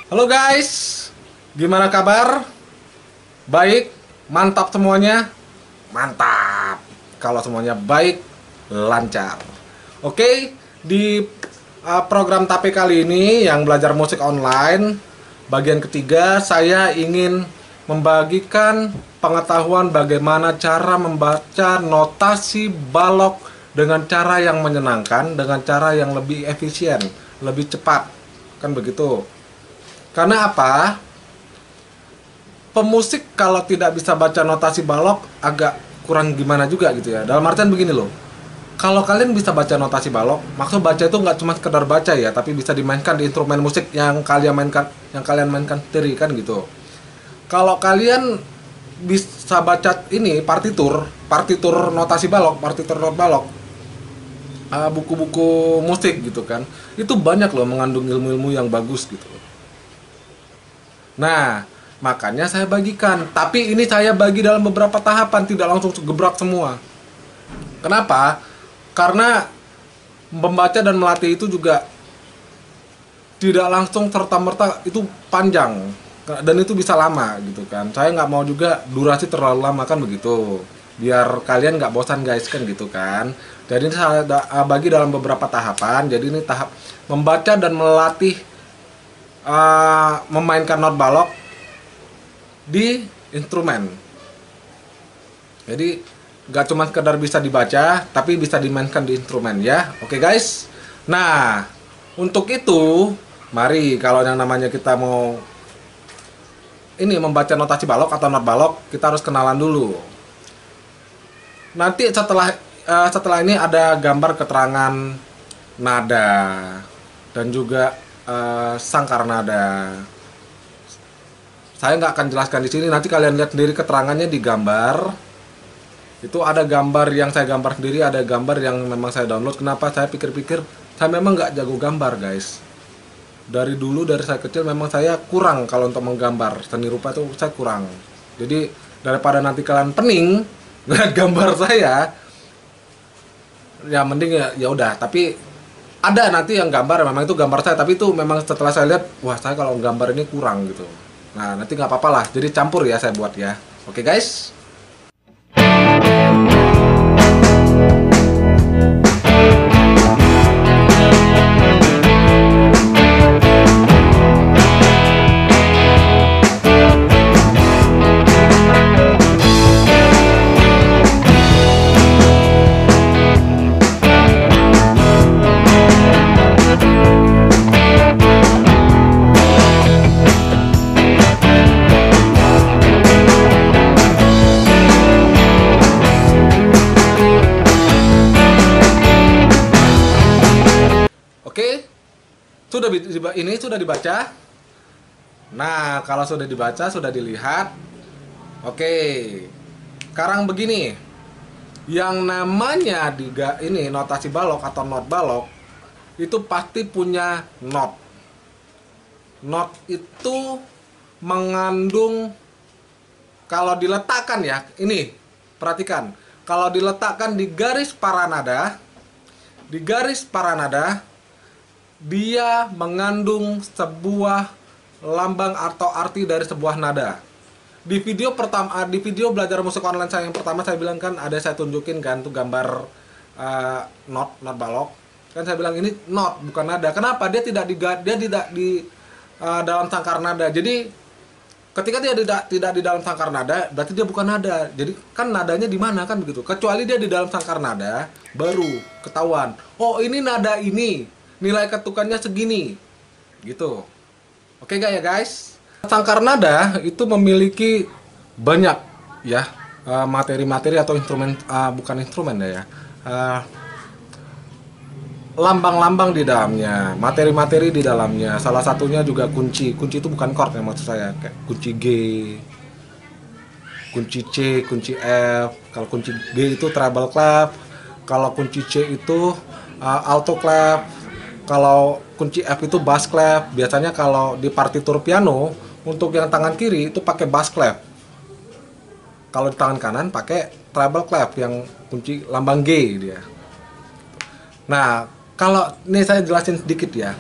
Halo guys, gimana kabar? Baik, mantap semuanya? Mantap. Kalau semuanya baik, lancar. Oke, di program TAPE kali ini yang belajar musik online, bagian ketiga saya ingin membagikan pengetahuan bagaimana cara membaca notasi balok dengan cara yang menyenangkan, dengan cara yang lebih efisien, lebih cepat. Kan begitu. Karena apa? Pemusik kalau tidak bisa baca notasi balok agak kurang gimana juga gitu ya. Dalam artian begini loh. Kalau kalian bisa baca notasi balok, maksud baca itu nggak cuma sekedar baca ya, tapi bisa dimainkan di instrumen musik yang kalian mainkan sendiri kan gitu. Kalau kalian bisa baca ini partitur notasi balok, partitur not balok, buku-buku musik gitu kan, itu banyak loh mengandung ilmu-ilmu yang bagus gitu. Nah, makanya saya bagikan. Tapi ini saya bagi dalam beberapa tahapan, tidak langsung gebrak semua. Kenapa? Karena membaca dan melatih itu juga tidak langsung serta-merta itu panjang. Dan itu bisa lama gitu kan. Saya nggak mau juga durasi terlalu lama kan begitu. Biar kalian nggak bosan guys kan gitu kan. Jadi ini saya bagi dalam beberapa tahapan. Jadi ini tahap membaca dan melatih memainkan not balok di instrumen. Jadi gak cuma sekedar bisa dibaca, tapi bisa dimainkan di instrumen ya. Oke guys. Nah, untuk itu, mari kalau yang namanya kita mau ini membaca notasi balok atau not balok, kita harus kenalan dulu. Nanti setelah ini ada gambar keterangan nada dan juga sangkar nada. Saya nggak akan jelaskan di sini. Nanti kalian lihat sendiri keterangannya di gambar. Itu ada gambar yang saya gambar sendiri, ada gambar yang memang saya download. Kenapa? Saya pikir-pikir saya memang nggak jago gambar guys. Dari dulu dari saya kecil memang saya kurang kalau untuk menggambar seni rupa itu saya kurang. Jadi daripada nanti kalian pening ngeliat gambar saya, ya mending ya udah. Tapi ada nanti yang gambar memang itu gambar saya, tapi itu memang setelah saya lihat, wah saya kalau gambar ini kurang gitu. Nah nanti nggak apa-apa lah, jadi campur ya saya buat ya. Oke guys. Oke, ini sudah dibaca. Nah, kalau sudah dibaca, sudah dilihat. Oke, sekarang begini, yang namanya ini notasi balok atau not balok itu pasti punya not. Not itu mengandung kalau diletakkan ya, ini perhatikan, kalau diletakkan di garis paranada, dia mengandung sebuah lambang atau arti dari sebuah nada. Di video pertama, di video belajar musik online saya yang pertama saya bilang kan ada saya tunjukin kan tuh gambar not balok. Kan saya bilang ini not bukan nada. Kenapa? Dia tidak di dalam sangkar nada. Jadi ketika dia tidak di dalam sangkar nada, berarti dia bukan nada. Jadi kan nadanya di mana kan begitu. Kecuali dia di dalam sangkar nada, baru ketahuan. Oh ini nada ini. Nilai ketukannya segini gitu. Oke gak ya guys? Sangkar nada itu memiliki banyak ya materi-materi atau instrumen, bukan instrumen ya, lambang-lambang di dalamnya, materi-materi di dalamnya. Salah satunya juga kunci itu bukan chord ya maksud saya, kayak kunci G, kunci C, kunci F. Kalau kunci G itu treble clef, kalau kunci C itu alto clef, kalau kunci F itu bass clef. Biasanya kalau di partitur piano untuk yang tangan kiri itu pakai bass clef. Kalau di tangan kanan pakai treble clef yang kunci lambang G dia. Nah, kalau ini saya jelasin sedikit ya.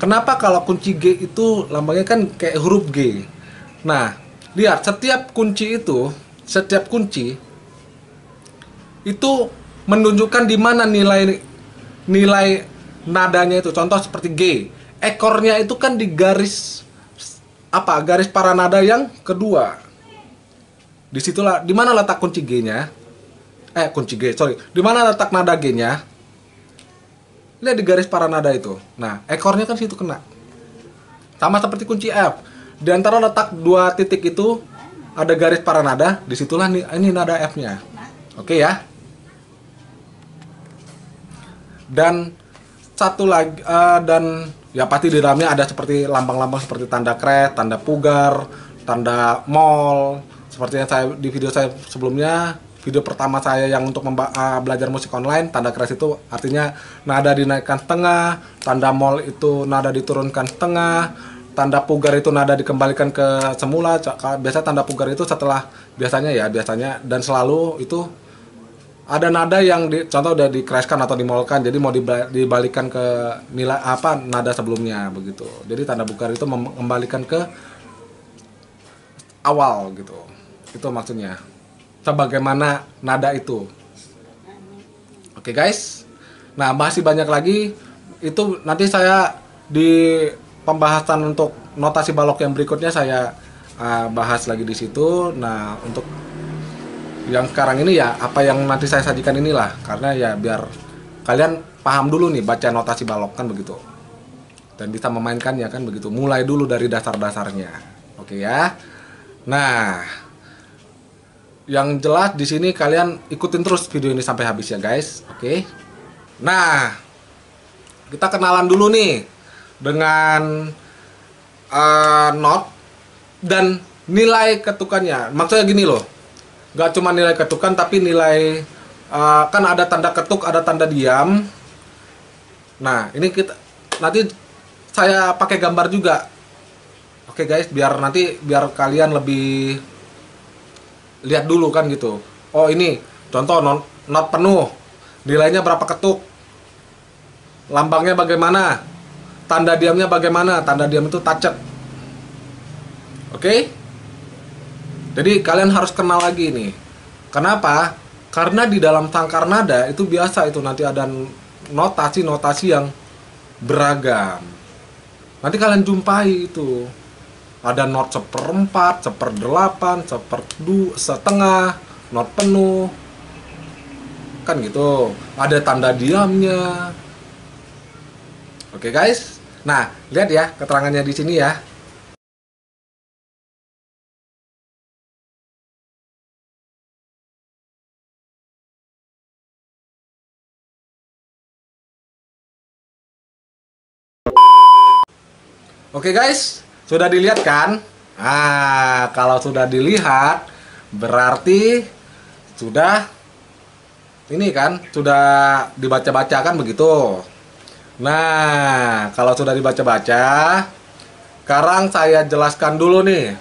Kenapa kalau kunci G itu lambangnya kan kayak huruf G? Nah, lihat setiap kunci itu menunjukkan di mana nilai nadanya itu. Contoh seperti G, ekornya itu kan di garis apa? Garis para nada yang kedua. Disitulah di mana letak kunci G-nya. Di mana letak nada G-nya? Lihat di garis para nada itu. Nah, ekornya kan situ kena. Sama seperti kunci F. Di antara letak dua titik itu ada garis para nada, disitulah ini nada F-nya. Oke ya. Dan satu lagi dan ya pasti di dalamnya ada seperti lambang-lambang seperti tanda kres, tanda pugar, tanda mol. Seperti yang saya di video saya sebelumnya, video pertama saya yang untuk belajar musik online, tanda kres itu artinya nada dinaikkan setengah, tanda mol itu nada diturunkan setengah, tanda pugar itu nada dikembalikan ke semula. Biasa tanda pugar itu setelah biasanya dan selalu itu ada nada yang contoh udah dikreskan atau dimolkan, jadi mau dibalikan ke nilai apa nada sebelumnya begitu. Jadi tanda pugar itu mengembalikan ke awal gitu. Itu maksudnya. Sebagaimana nada itu. Oke guys. Nah, masih banyak lagi. Itu nanti saya di pembahasan untuk notasi balok yang berikutnya saya bahas lagi di situ. Nah, untuk yang sekarang ini ya apa yang nanti saya sajikan inilah, karena ya biar kalian paham dulu nih baca notasi balok kan begitu, dan bisa memainkannya kan begitu, mulai dulu dari dasar-dasarnya. Oke ya. Nah, yang jelas di sini kalian ikutin terus video ini sampai habis ya guys. Oke. Nah, kita kenalan dulu nih dengan not dan nilai ketukannya. Maksudnya gini loh, gak cuma nilai ketukan tapi nilai kan ada tanda ketuk, ada tanda diam. Nah, ini nanti saya pakai gambar juga. Oke guys, biar kalian lebih lihat dulu kan gitu. Oh, ini contoh not penuh. Nilainya berapa ketuk? Lambangnya bagaimana? Tanda diamnya bagaimana? Tanda diam itu tacet. Oke? Jadi kalian harus kenal lagi nih. Kenapa? Karena di dalam sangkar nada itu biasa itu nanti ada notasi-notasi yang beragam. Nanti kalian jumpai itu. Ada not seperempat, seperdelapan, setengah, not penuh. Kan gitu. Ada tanda diamnya. Oke guys. Nah, lihat ya keterangannya di sini ya. Oke guys, sudah dilihat kan? Nah, kalau sudah dilihat berarti sudah ini kan, sudah dibaca-baca kan begitu. Nah, kalau sudah dibaca-baca, sekarang saya jelaskan dulu nih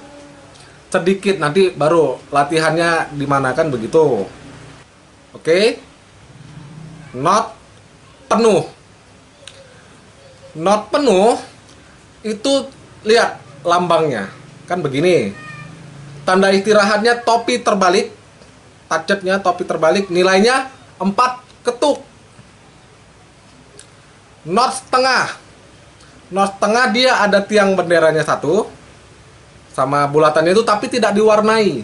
sedikit, nanti baru latihannya dimana kan begitu. Oke. Not penuh. Not penuh itu lihat lambangnya kan begini. Tanda istirahatnya topi terbalik, tacetnya topi terbalik, nilainya 4 ketuk. Not setengah. Not setengah dia ada tiang benderanya satu sama bulatannya itu, tapi tidak diwarnai.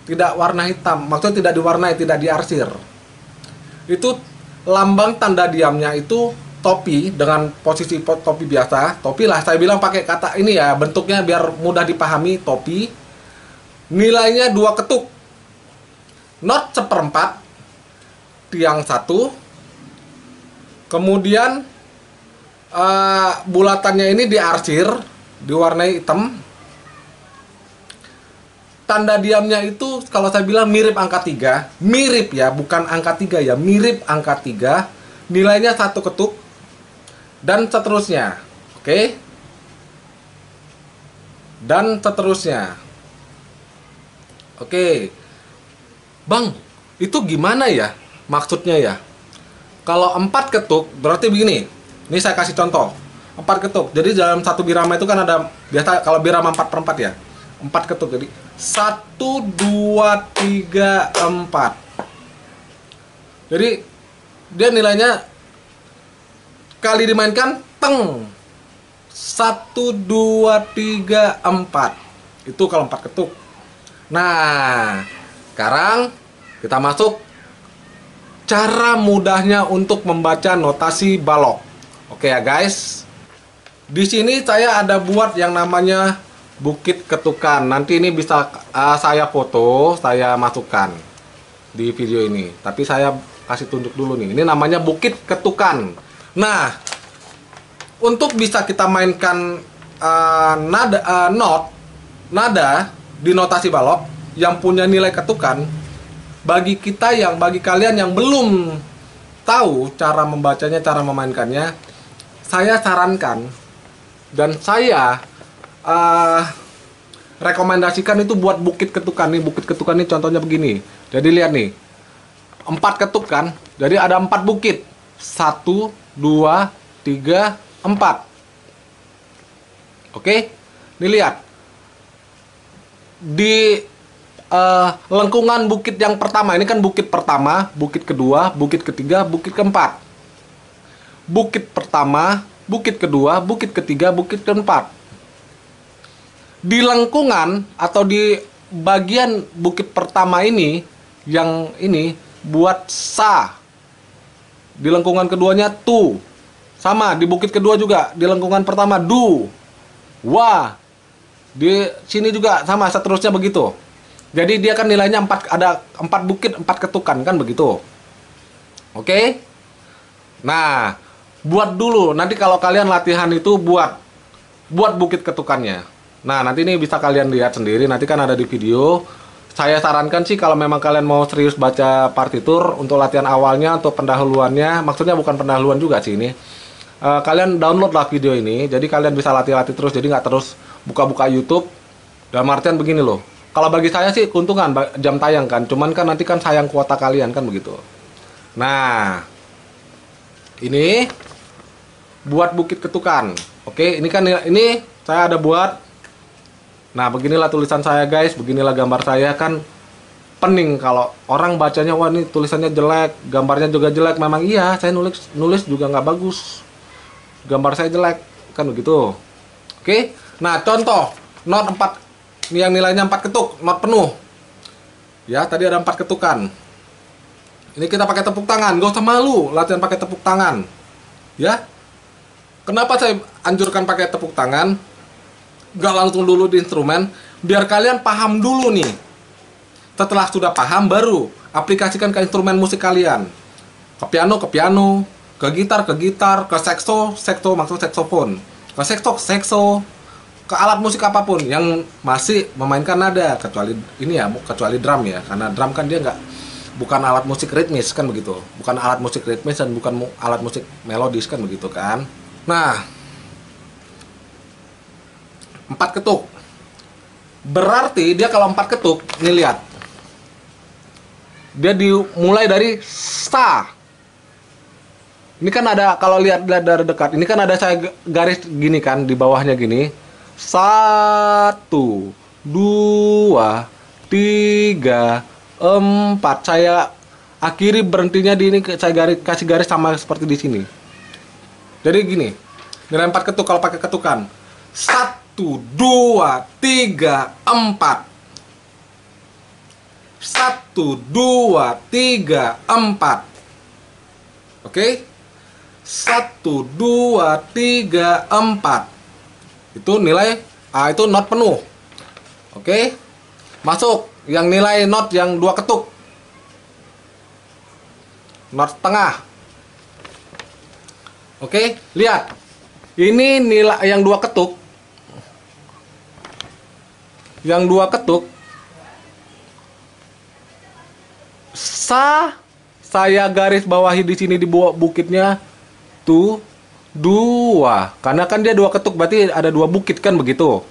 Tidak warna hitam, maksudnya tidak diwarnai, tidak diarsir. Itu lambang tanda diamnya itu topi dengan posisi topi biasa. Topi lah, saya bilang pakai kata ini ya, bentuknya biar mudah dipahami, topi. Nilainya 2 ketuk. Not seperempat, tiang satu. Kemudian bulatannya ini diarsir, diwarnai hitam. Tanda diamnya itu kalau saya bilang mirip angka 3. Mirip ya, bukan angka 3 ya, mirip angka 3. Nilainya 1 ketuk. Dan seterusnya. Oke. Dan seterusnya. Oke. Bang, itu gimana ya maksudnya ya? Kalau 4 ketuk berarti begini. Ini saya kasih contoh. 4 ketuk. Jadi dalam satu birama itu kan ada, biasa kalau birama 4/4 ya, 4 ketuk. Jadi 1 2 3 4. Jadi dia nilainya kali dimainkan teng 1 2 3 4. Itu kalau 4 ketuk. Nah, sekarang kita masuk cara mudahnya untuk membaca notasi balok. Oke ya guys. Di sini saya ada buat yang namanya bukit ketukan. Nanti ini bisa saya foto, saya masukkan di video ini. Tapi saya kasih tunjuk dulu nih. Ini namanya bukit ketukan. Nah, untuk bisa kita mainkan nada di notasi balok yang punya nilai ketukan, bagi kalian yang belum tahu cara membacanya, cara memainkannya, saya sarankan dan saya rekomendasikan itu buat bukit ketukan nih. Bukit ketukan ini contohnya begini. Jadi lihat nih, 4 ketuk kan, jadi ada 4 bukit, 1 2 3 4. Oke, ini lihat di lengkungan bukit yang pertama. Ini kan bukit pertama, bukit kedua, bukit ketiga, bukit keempat. Bukit pertama, bukit kedua, bukit ketiga, bukit keempat. Di lengkungan atau di bagian bukit pertama ini, yang ini buat sa. Di lengkungan keduanya tu. Sama di bukit kedua juga, di lengkungan pertama du, wa. Di sini juga sama, seterusnya begitu. Jadi dia kan nilainya 4, ada 4 bukit, 4 ketukan kan begitu. Oke? Nah, buat dulu. Nanti kalau kalian latihan itu buat bukit ketukannya. Nah, nanti ini bisa kalian lihat sendiri, nanti kan ada di video. Saya sarankan sih kalau memang kalian mau serius baca partitur untuk latihan awalnya, untuk pendahuluannya, maksudnya bukan pendahuluan juga sih ini. Kalian download lah video ini, jadi kalian bisa latih-latih terus, jadi nggak terus buka-buka YouTube. Dalam artian begini loh, kalau bagi saya sih keuntungan jam tayang kan, cuman kan nanti kan sayang kuota kalian kan begitu. Nah, ini buat bukit ketukan. Oke, ini kan ini saya ada buat. Nah, beginilah tulisan saya guys, beginilah gambar saya. Kan pening kalau orang bacanya, wah ini tulisannya jelek, gambarnya juga jelek. Memang iya, saya nulis juga nggak bagus, gambar saya jelek, kan begitu. Oke, nah contoh not 4, ini yang nilainya 4 ketuk, not penuh. Ya, tadi ada 4 ketukan. Ini kita pakai tepuk tangan, gak usah malu latihan pakai tepuk tangan. Ya, kenapa saya anjurkan pakai tepuk tangan? Gak langsung dulu di instrumen, biar kalian paham dulu nih. Setelah sudah paham, baru aplikasikan ke instrumen musik kalian. Ke piano, ke gitar, ke sekso maksud saksofon, ke sekso, ke alat musik apapun yang masih memainkan nada, kecuali ini ya, kecuali drum ya, karena drum kan dia bukan alat musik ritmis kan begitu, bukan alat musik ritmis dan bukan alat musik melodis kan begitu kan. Nah, 4 ketuk. Berarti dia kalau 4 ketuk, nih lihat. Dia dimulai dari sa. Ini kan ada, kalau lihat dari dekat, ini kan ada saya garis gini kan, di bawahnya gini. 1 2 3 4. Saya akhiri berhentinya di ini, saya kasih garis sama seperti di sini. Jadi gini. Nilai 4 ketuk kalau pakai ketukan. 1 2 3 4. 1 2 3 4. Oke? 1 2 3 4. Itu nilai itu not penuh. Oke? Masuk yang nilai not yang 2 ketuk. Not setengah. Oke? Lihat. Ini nilai yang 2 ketuk. Yang 2 ketuk, saya garis bawahi di sini di bawah bukitnya tuh 2, karena kan dia 2 ketuk berarti ada 2 bukit kan begitu.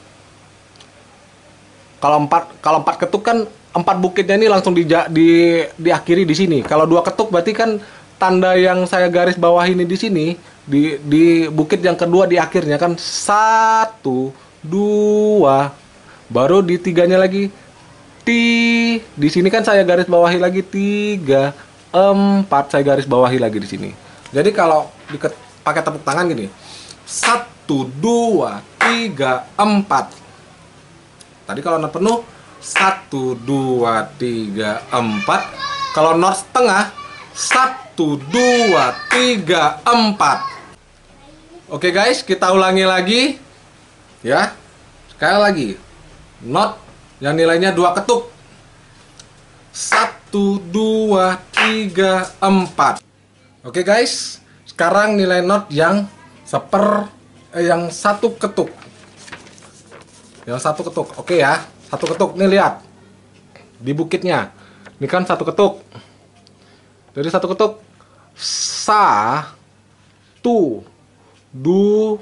Kalau 4 ketuk kan 4 bukitnya ini langsung diakhiri di sini. Kalau 2 ketuk berarti kan tanda yang saya garis bawah ini di sini di bukit yang kedua di akhirnya kan 1 2, baru di tiganya lagi di sini kan saya garis bawahi lagi 3 4, saya garis bawahi lagi di sini. Jadi kalau pakai tepuk tangan gini, 1 2 3 4. Tadi kalau not penuh 1 2 3 4. Kalau not setengah 1 2 3 4. Oke guys, kita ulangi lagi ya. Sekali lagi, not yang nilainya 2 ketuk. 1 2 3 4. Oke guys, sekarang nilai not yang yang 1 ketuk. Yang 1 ketuk. Oke ya, 1 ketuk. Nih lihat. Di bukitnya. Ini kan 1 ketuk. Jadi 1 ketuk. Sa tu du.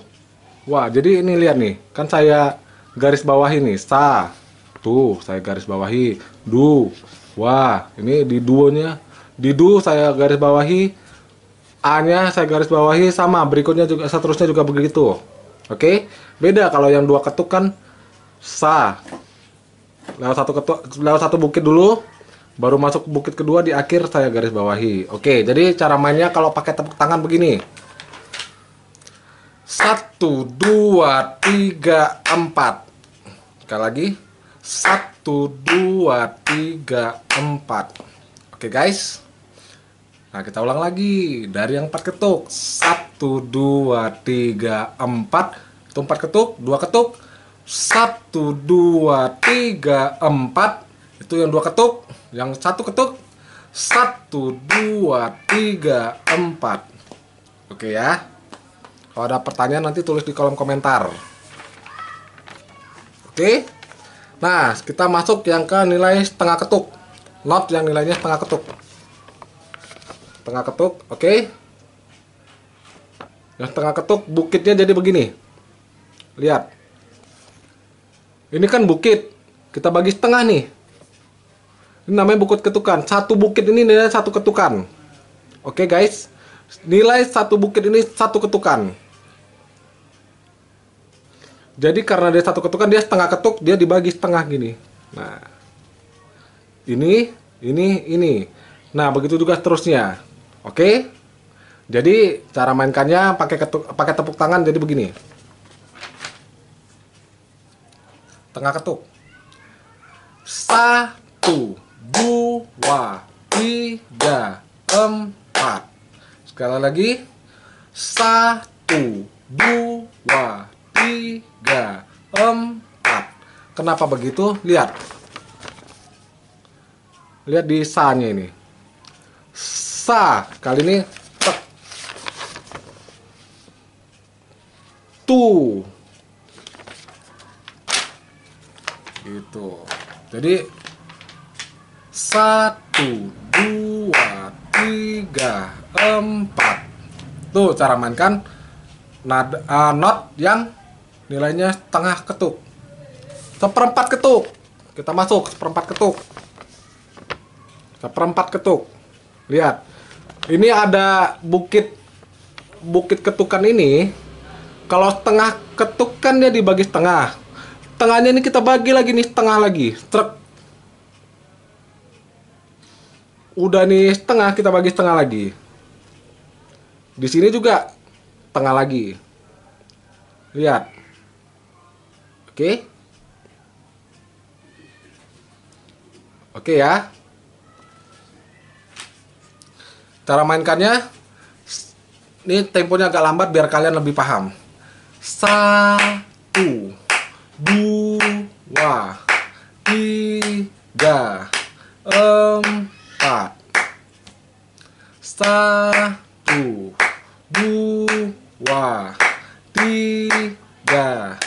Wah, jadi ini lihat nih. Kan saya garis bawahi nih. Sa tu, saya garis bawahi. Du. Wah, ini di duonya. Di du saya garis bawahi. A-nya saya garis bawahi, sama berikutnya juga, seterusnya juga begitu. Oke, beda kalau yang 2 ketuk kan sa. Lewat satu bukit dulu, baru masuk bukit kedua, di akhir saya garis bawahi. Oke, jadi cara mainnya kalau pakai tepuk tangan begini. 1 2 3 4. Sekali lagi. 1 2 3 4. Oke guys. Nah, kita ulang lagi dari yang 4 ketuk. 1 2 3 4. Itu 4 ketuk, 2 ketuk. 1 2 3 4. Itu yang 2 ketuk, yang 1 ketuk. 1 2 3 4. Oke ya. Kalau ada pertanyaan nanti tulis di kolom komentar. Oke. Nah, kita masuk yang ke nilai setengah ketuk. Not yang nilainya setengah ketuk. Setengah ketuk, oke. Yang setengah ketuk bukitnya jadi begini. Lihat. Ini kan bukit. Kita bagi setengah nih. Ini namanya bukit ketukan. Satu bukit ini nilai 1 ketukan. Oke guys. Nilai 1 bukit ini 1 ketukan. Jadi karena dia 1 ketukan, dia setengah ketuk, dia dibagi setengah gini. Nah. Ini. Nah, begitu juga seterusnya. Oke. Jadi cara mainkannya pakai tepuk tangan jadi begini. Tengah ketuk. 1 2 3 4. Sekali lagi. 1 2 3 4. Kenapa begitu? Lihat. Lihat di sa-nya ini. Sa kali ini tek. Tu. Gitu. Jadi 1 2 3 4. Tuh cara mainkan not yang nilainya setengah ketuk. Seperempat ketuk. Kita masuk seperempat ketuk. Seperempat ketuk. Lihat. Ini ada bukit ketukan ini. Kalau setengah ketukan dia dibagi setengah. Tengahnya ini kita bagi lagi nih, setengah lagi. Truk. Udah nih setengah, kita bagi setengah lagi. Di sini juga setengah lagi. Lihat. Oke. Oke ya. Cara mainkannya, ini temponya agak lambat biar kalian lebih paham. 1 2 3 4. 1 2 3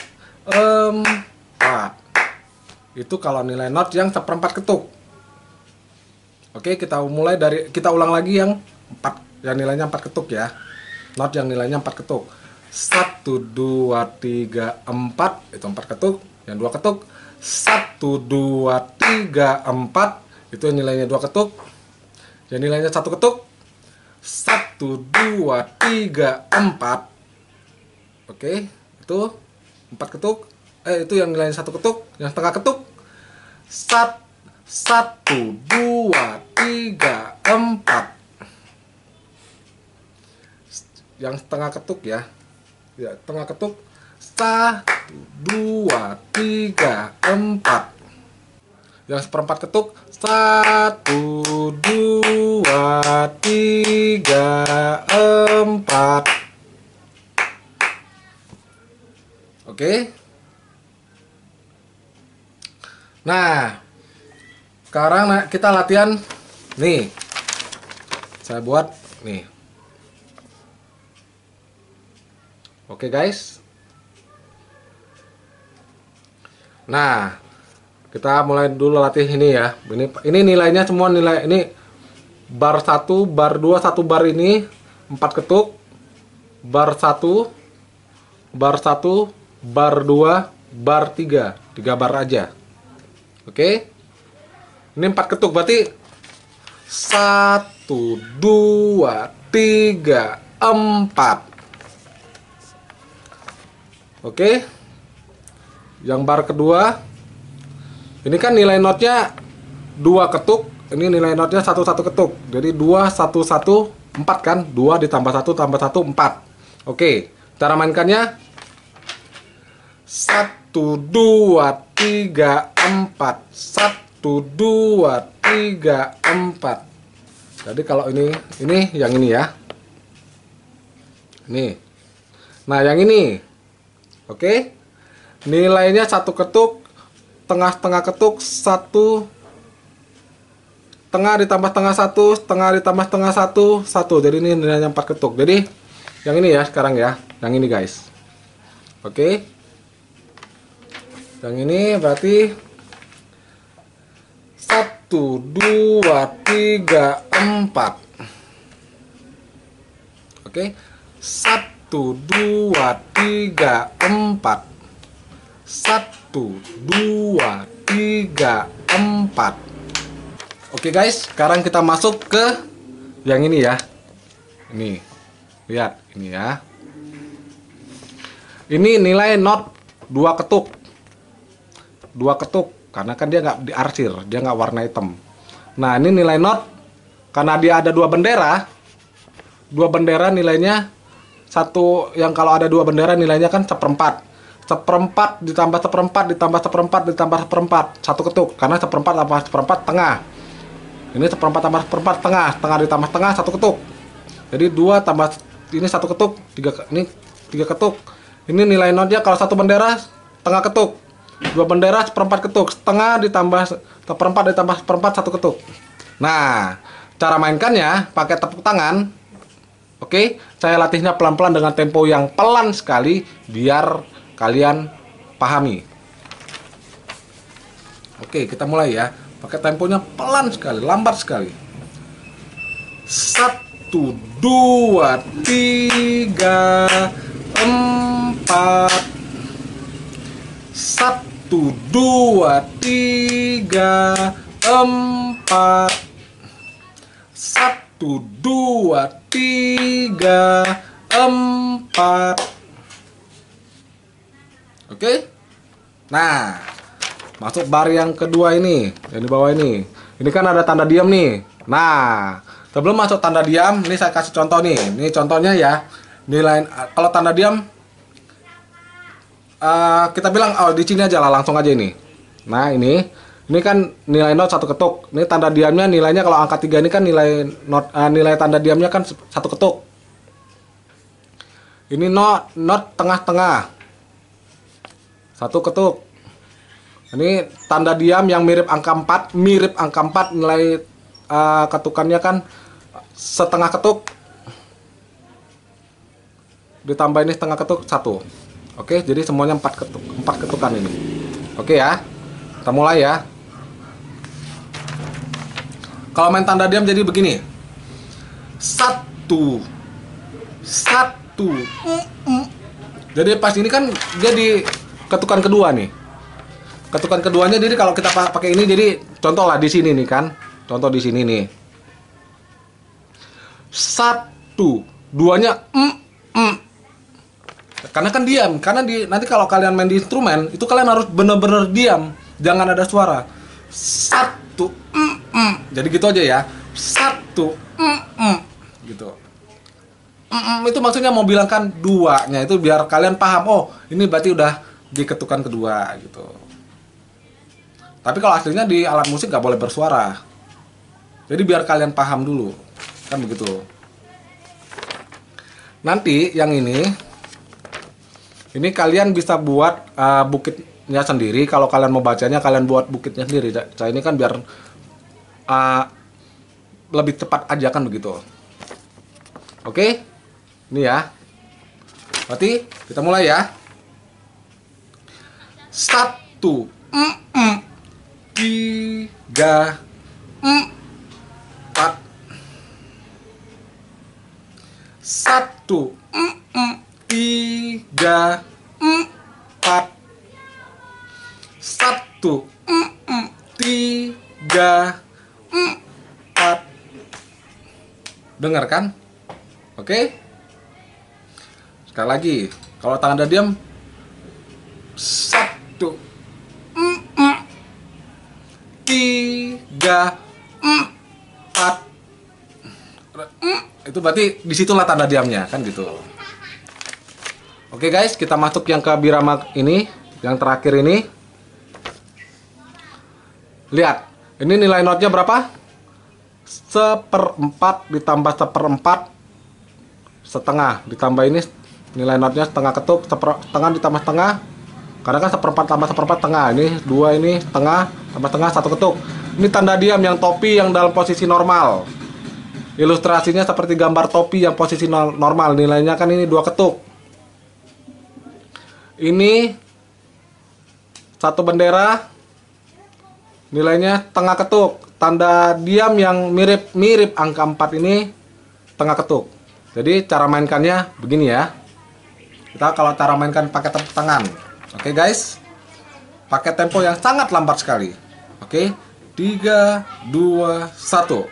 4. Itu kalau nilai not yang seperempat ketuk. Oke, kita ulang lagi yang 4, yang nilainya 4 ketuk ya. Not yang nilainya 4 ketuk. 1 2 3 4, itu 4 ketuk, yang 2 ketuk. 1 2 3 4, itu nilainya 2 ketuk. Yang nilainya 1 ketuk. 1 1, 2, 3, 4. Oke, itu 4 ketuk. Itu yang nilainya 1 ketuk, yang setengah ketuk. 1, 2, 3, 4. Yang setengah ketuk ya. Ya, setengah ketuk. 1, 2, 3, 4. Yang seperempat ketuk. 1, 2, 3, 4. Oke. Nah, sekarang kita latihan nih. Saya buat nih. Oke, guys. Nah, kita mulai dulu latih ini ya. Ini nilainya semua nilai ini bar 1, bar 2, 1 bar ini 4 ketuk. Bar 1, bar 1, bar 2, bar 3. 3 bar aja. Oke. Ini 4 ketuk berarti 1, 2, 3, 4. Oke. Yang bar kedua, ini kan nilai notnya 2 ketuk, ini nilai notnya 1 ketuk. Jadi 2 1 1 4 kan? 2 ditambah 1 tambah 1 4. Oke, cara mainkannya 1 2 3 4. 1 2 3 4. Jadi kalau ini yang ini ya. Ini. Nah, yang ini. Oke. Nilainya 1 ketuk, tengah-tengah ketuk 1, tengah ditambah tengah 1, tengah ditambah tengah 1, 1. Jadi ini nilainya 4 ketuk. Jadi yang ini ya sekarang ya, yang ini guys. Oke. Yang ini berarti 1 2 3 4. Oke. 1 2 3 4. 1 2 3 4. Oke guys, sekarang kita masuk ke yang ini ya. Ini. Lihat, ini ya. Ini nilai not 2 ketuk. 2 ketuk karena kan dia nggak diarsir, dia nggak warna hitam. Nah, ini nilai not karena dia ada 2 bendera. 2 bendera nilainya satu, yang kalau ada 2 bendera nilainya kan seperempat. Seperempat ditambah seperempat ditambah seperempat ditambah seperempat, 1 ketuk karena seperempat tambah seperempat tengah. Ini seperempat tambah seperempat tengah, tengah ditambah tengah 1 ketuk. Jadi 2 tambah ini 1 ketuk, 3 ini 3 ketuk. Ini nilai notnya kalau 1 bendera tengah ketuk. 2 bendera seperempat ketuk, setengah ditambah seperempat ditambah seperempat 1 ketuk. Nah, cara mainkannya pakai tepuk tangan. Oke, saya latihnya pelan-pelan dengan tempo yang pelan sekali biar kalian pahami. Oke, kita mulai ya. Pakai temponya pelan sekali, lambat sekali. 1 2 3 4. 1 2 3 4. 1 2 3 4. Oke. Nah, masuk bar yang kedua ini, yang di bawah ini. Ini kan ada tanda diam nih. Nah, sebelum masuk tanda diam, ini saya kasih contoh nih. Ini contohnya ya. Nilai kalau tanda diam kita bilang di sini aja lah, langsung aja ini. Nah, ini kan nilai not 1 ketuk. Ini tanda diamnya nilainya kalau angka 3 ini kan nilai not nilai tanda diamnya kan 1 ketuk. Ini not tengah-tengah. 1 ketuk. Ini tanda diam yang mirip angka 4, nilai ketukannya kan setengah ketuk. Ditambah ini setengah ketuk 1. Oke, jadi semuanya 4 ketukan ini. Oke ya. Kita mulai ya. Kalau main tanda diam jadi begini. 1 1. Jadi pas ini kan dia di ketukan kedua nih. Ketukan keduanya jadi kalau kita pakai ini jadi contoh lah di sini nih kan. Contoh di sini nih. 1 Tuh, duanya karena kan diam, karena nanti kalau kalian main di instrumen itu kalian harus bener-bener diam, jangan ada suara. Satu, jadi gitu aja ya. Satu, gitu. Itu maksudnya mau bilangkan duanya itu biar kalian paham. Oh, ini berarti udah di ketukan kedua gitu. Tapi kalau aslinya di alat musik nggak boleh bersuara. Jadi biar kalian paham dulu, kan begitu. Nanti yang ini kalian bisa buat bukitnya sendiri. Kalau kalian mau bacanya, kalian buat bukitnya sendiri. Saya ini kan biar lebih cepat aja kan begitu. Oke, ini ya. Berarti kita mulai ya. 1, 3, 4. 1, 3, 4. 1, 3, 4. Dengar kan? Oke. Sekali lagi. Kalau tangan udah diam. 1, 3, 4. Itu berarti disitulah tanda diamnya kan gitu. Oke guys, kita masuk yang ke birama ini, yang terakhir ini. Lihat, ini nilai notnya berapa? 1/4 ditambah 1/4 setengah, ditambah ini nilai notnya setengah ketuk, setengah ditambah setengah. Karena kan 1/4 tambah 1/4 setengah. Ini 2, ini setengah tambah setengah 1 ketuk. Ini tanda diam yang topi yang dalam posisi normal. Ilustrasinya seperti gambar topi yang posisi normal. Nilainya kan ini 2 ketuk. Ini 1 bendera. Nilainya setengah ketuk. Tanda diam yang mirip angka 4 ini setengah ketuk. Jadi cara mainkannya begini ya. Kita kalau cara mainkan pakai tepuk tangan. Oke guys. Pakai tempo yang sangat lambat sekali. Oke. 3, 2, 1.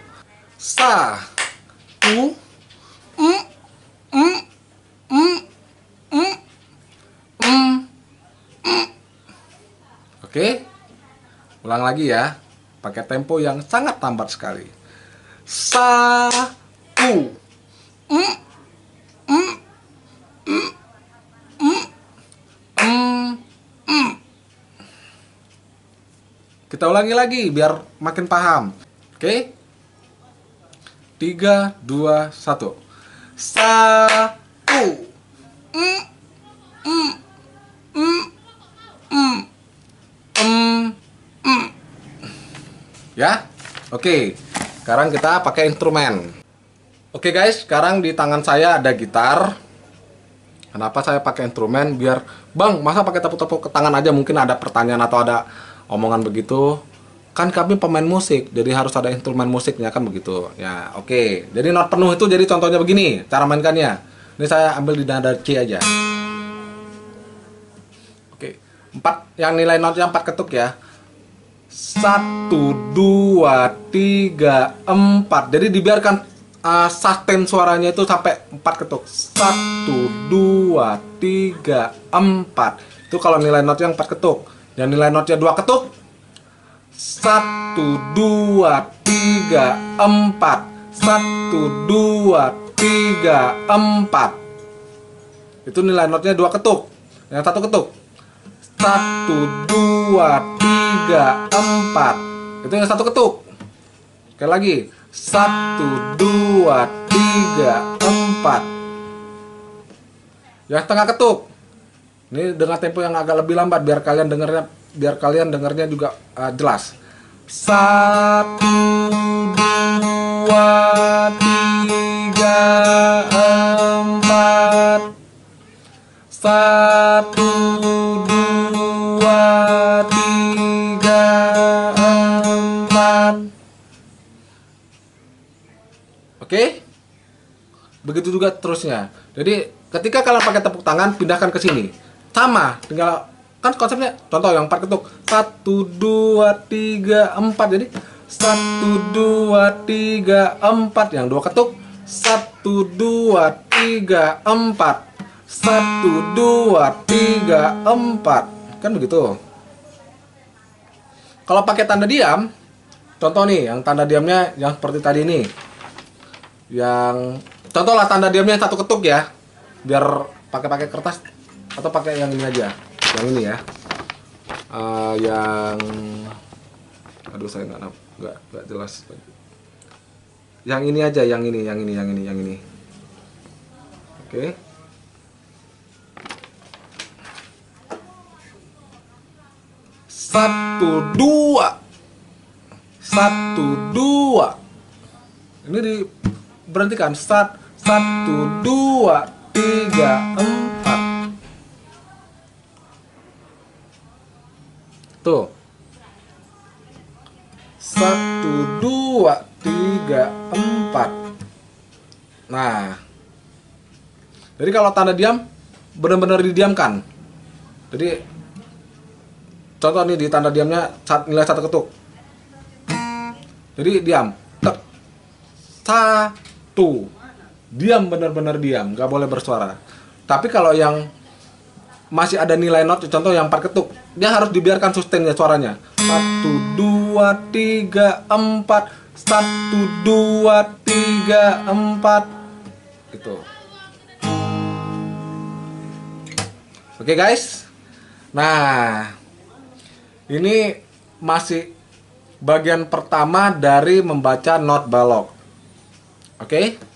1. Oke. Ulang lagi ya. Pakai tempo yang sangat lambat sekali. 1. Kita ulangi lagi biar makin paham. Oke. 3, 2, 1. 1. Ya. Oke. Sekarang kita pakai instrumen. Oke guys, sekarang di tangan saya ada gitar. Kenapa saya pakai instrumen? Biar, Bang, masa pakai tepuk-tepuk ke tangan aja? Mungkin ada pertanyaan atau ada omongan begitu. Kan kami pemain musik, jadi harus ada instrumen musiknya kan begitu. Ya, oke. Jadi not penuh itu jadi contohnya begini, cara mainkannya. Ini saya ambil di nada C aja. Oke. 4 yang nilai notnya 4 ketuk ya. 1, 2, 3, 4. Jadi dibiarkan sustain suaranya itu sampai 4 ketuk. 1, 2, 3, 4. Itu kalau nilai notnya 4 ketuk. Yang nilai notnya 2 ketuk. 1, 2, 3, 4. 1, 2, 3, 4. Itu nilai notnya 2 ketuk. Yang 1 ketuk. 1, 2, 3, 4. Itu yang 1 ketuk. Sekali lagi. 1, 2, 3, 4. Yang setengah ketuk. Ini dengan tempo yang agak lebih lambat biar kalian dengarnya juga jelas. 1, 2, 3, 4. 1, 2, 3, 4. Oke? Begitu juga terusnya. Jadi ketika kalian pakai tepuk tangan, pindahkan ke sini. Sama, tinggal kan konsepnya contoh yang 4 ketuk. 1, 2, 3, 4. Jadi 1, 2, 3, 4. Yang 2 ketuk. 1, 1, 2, 3, 4. 1, 2, 3, 4. Kan begitu. Kalau pakai tanda diam, contoh nih, yang tanda diamnya yang seperti tadi ini. Yang contoh lah tanda diamnya satu ketuk ya. Biar pakai kertas atau pakai yang ini aja. Yang ini ya. Yang aduh saya nggak jelas. Yang ini aja, yang ini. Oke. Satu, dua. Ini diberhentikan. 1, 2, 3, 4. Tuh. 1, 2, 3, 4. Nah. Jadi kalau tanda diam benar-benar didiamkan. Jadi contoh nih di tanda diamnya nilai 1 ketuk. Jadi diam. Tek. 1. Diam, benar-benar diam, nggak boleh bersuara. Tapi kalau yang masih ada nilai not, contoh yang 4 ketuk, dia harus dibiarkan sustainnya suaranya. 1, 2, 3, 4. 1, 2, 3, 4. Gitu. Oke guys. Nah, ini masih bagian pertama dari membaca not balok. Oke?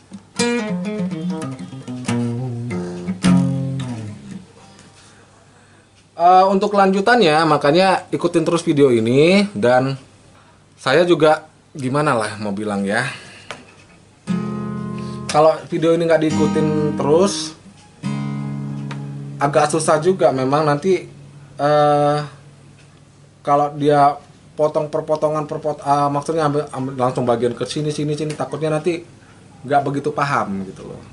Untuk lanjutannya, makanya ikutin terus video ini. Dan saya juga gimana lah mau bilang ya, kalau video ini nggak diikutin terus, agak susah juga memang nanti. Kalau dia potong perpotongan maksudnya ambil langsung bagian ke sini, takutnya nanti nggak begitu paham gitu loh.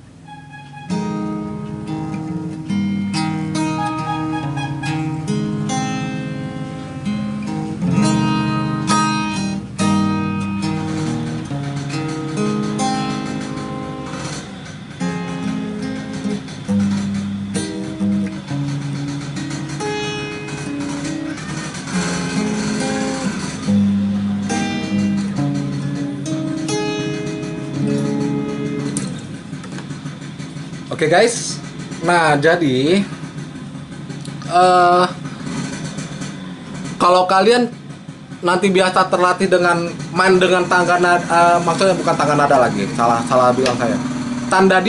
Oke guys, nah jadi kalau kalian nanti biasa terlatih dengan main dengan tangga nada, maksudnya bukan tangga nada lagi, salah bilang saya. Tanda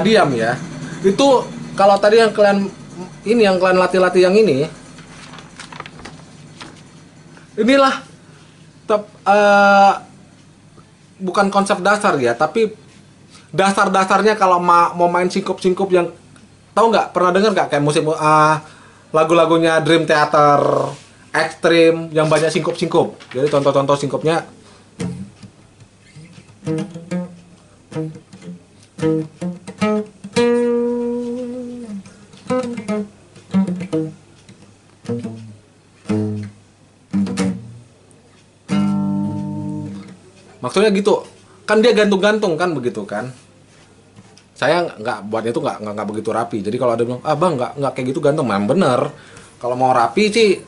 diam ya. Itu kalau tadi yang kalian latih-latih yang ini, inilah bukan konsep dasar ya, tapi dasar-dasarnya kalau mau main singkup-singkup yang tahu nggak, pernah dengar nggak kayak musik lagu-lagunya Dream Theater, Extreme yang banyak singkup-singkup. Jadi contoh-contoh singkupnya maksudnya gitu kan, dia gantung-gantung kan, begitu kan. Saya nggak buatnya itu nggak begitu rapi. Jadi kalau ada bilang, bang nggak kayak gitu gantung, memang bener. Kalau mau rapi sih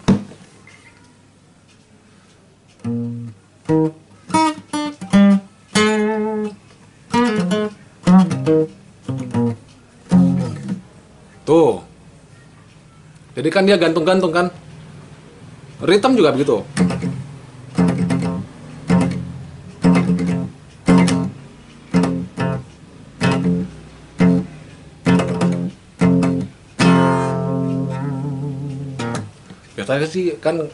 tuh. Jadi kan dia gantung-gantung kan. Ritme juga begitu. Biasanya sih kan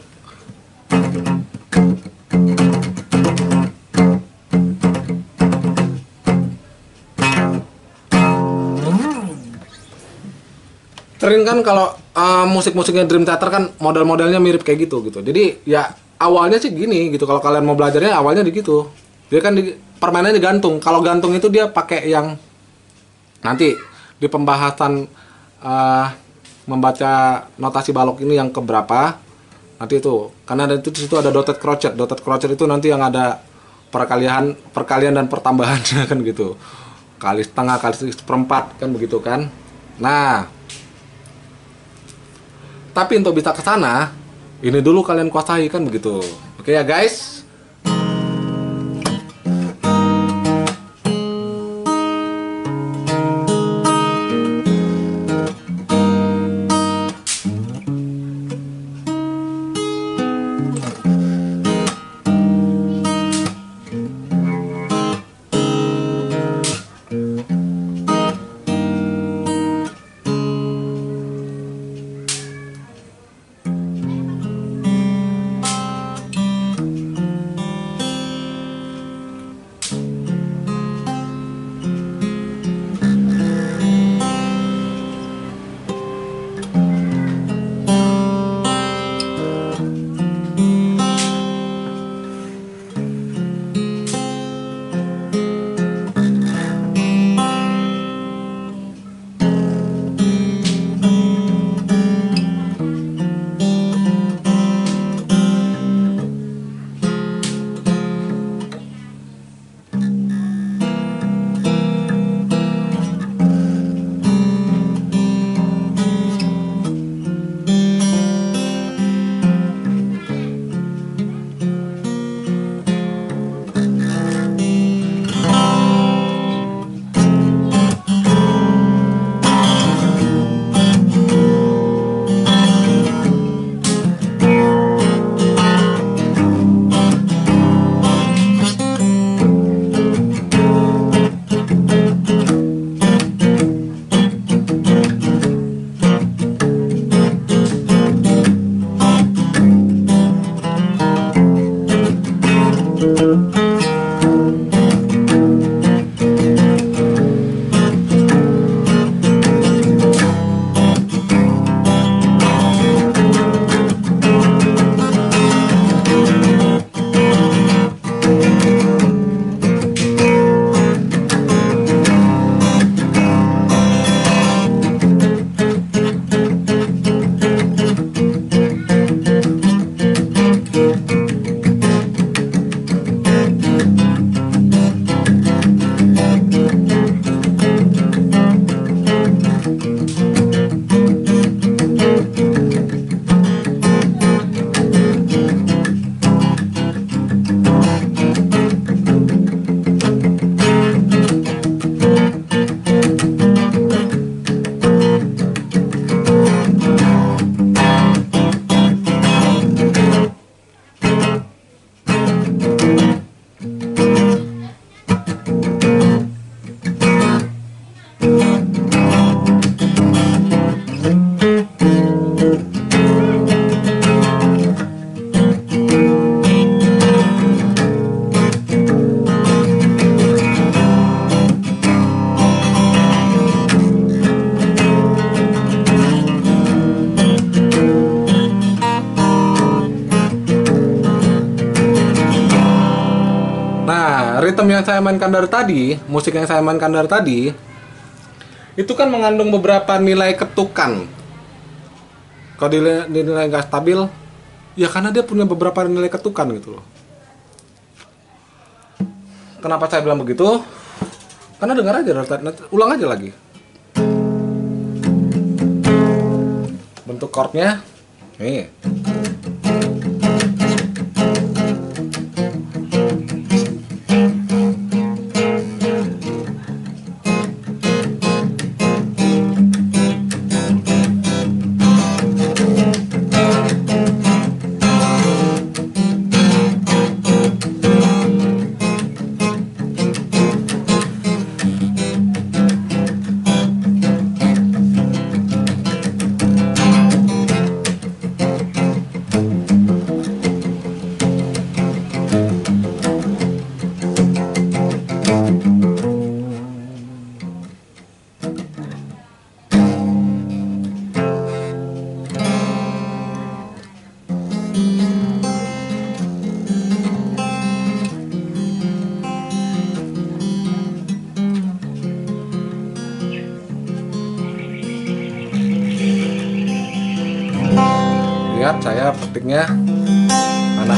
sering kan kalau musik-musiknya Dream Theater kan model-modelnya mirip kayak gitu. Jadi ya awalnya sih gini gitu, kalau kalian mau belajarnya awalnya di gitu. Dia kan permainannya digantung. Kalau gantung itu dia pakai yang nanti di pembahasan membaca notasi balok ini yang keberapa nanti itu, karena itu di situ ada dotted crochet itu nanti yang ada perkalian dan pertambahannya kan gitu. Kali setengah, kali seperempat kan begitu kan. Nah, tapi untuk bisa ke sana, ini dulu kalian kuasai kan begitu. Oke ya guys. Ritme yang saya mainkan dari tadi, musik yang saya mainkan dari tadi, itu kan mengandung beberapa nilai ketukan. Kalau dinilai nggak stabil, ya karena dia punya beberapa nilai ketukan gitu loh. Kenapa saya bilang begitu? Karena dengar aja, ulang aja lagi. Bentuk chordnya, nih. Lihat saya petiknya anak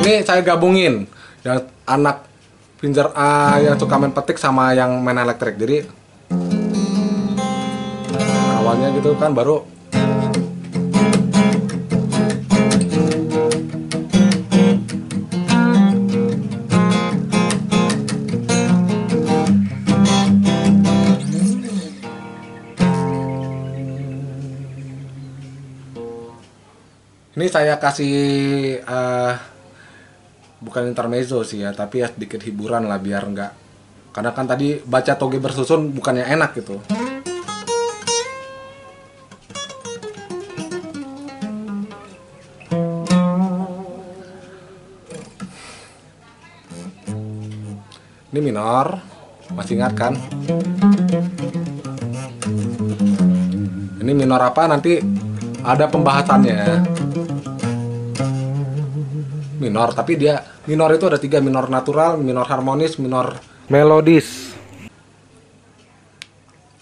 ini saya gabungin yang anak finger yang suka main petik sama yang main elektrik. Jadi awalnya gitu kan baru ini saya kasih bukan intermezzo sih ya, tapi ya sedikit hiburan lah biar nggak, karena kan tadi baca toge bersusun bukannya enak gitu. Ini minor, masih ingat kan? Ini minor apa nanti ada pembahasannya. Minor, tapi dia minor itu ada 3, minor natural, minor harmonis, minor melodis.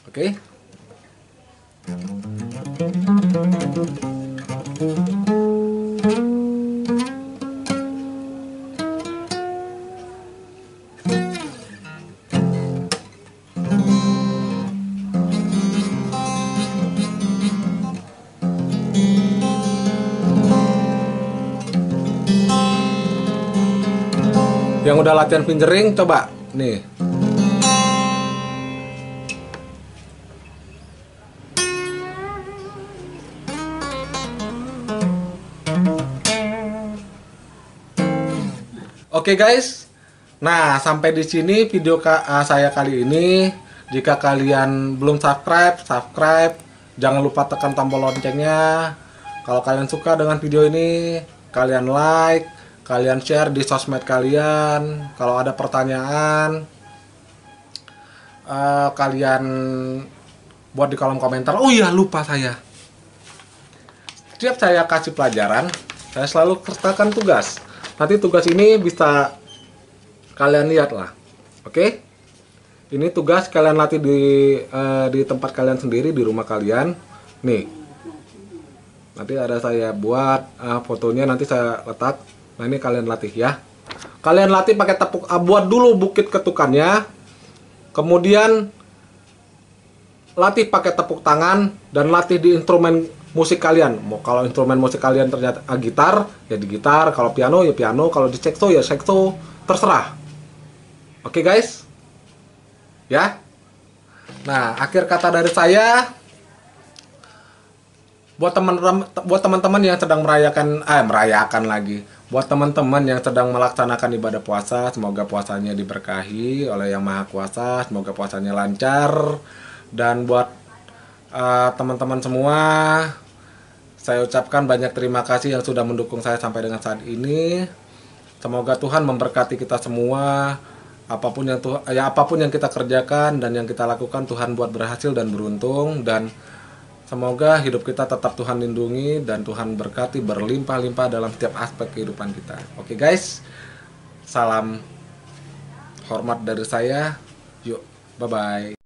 Oke. Yang udah latihan fingering coba nih. Oke guys. Nah, sampai di sini video saya kali ini. Jika kalian belum subscribe, jangan lupa tekan tombol loncengnya. Kalau kalian suka dengan video ini, kalian like, kalian share di sosmed kalian. Kalau ada pertanyaan, kalian buat di kolom komentar. Oh iya, lupa saya. Setiap saya kasih pelajaran, saya selalu kerjakan tugas. Nanti tugas ini bisa kalian lihat lah. Oke? Ini tugas kalian latih di tempat kalian sendiri, di rumah kalian. Nih. Nanti ada saya buat fotonya, nanti saya letak. Nah, ini kalian latih ya. Kalian latih pakai tepuk, buat dulu bukit ketukannya. Kemudian latih pakai tepuk tangan dan latih di instrumen musik kalian. Mau kalau instrumen musik kalian ternyata gitar, ya di gitar, kalau piano ya piano, kalau di sekso ya sekso, terserah. Oke guys? Ya. Nah, akhir kata dari saya, buat teman-teman yang sedang merayakan lagi. Buat teman-teman yang sedang melaksanakan ibadah puasa, semoga puasanya diberkahi oleh Yang Maha Kuasa, semoga puasanya lancar. Dan buat teman-teman semua, saya ucapkan banyak terima kasih yang sudah mendukung saya sampai dengan saat ini. Semoga Tuhan memberkati kita semua. Apapun yang kita kerjakan dan yang kita lakukan, Tuhan buat berhasil dan beruntung. Dan semoga hidup kita tetap Tuhan lindungi dan Tuhan berkati berlimpah-limpah dalam setiap aspek kehidupan kita. Oke guys, salam hormat dari saya. Yuk, bye-bye.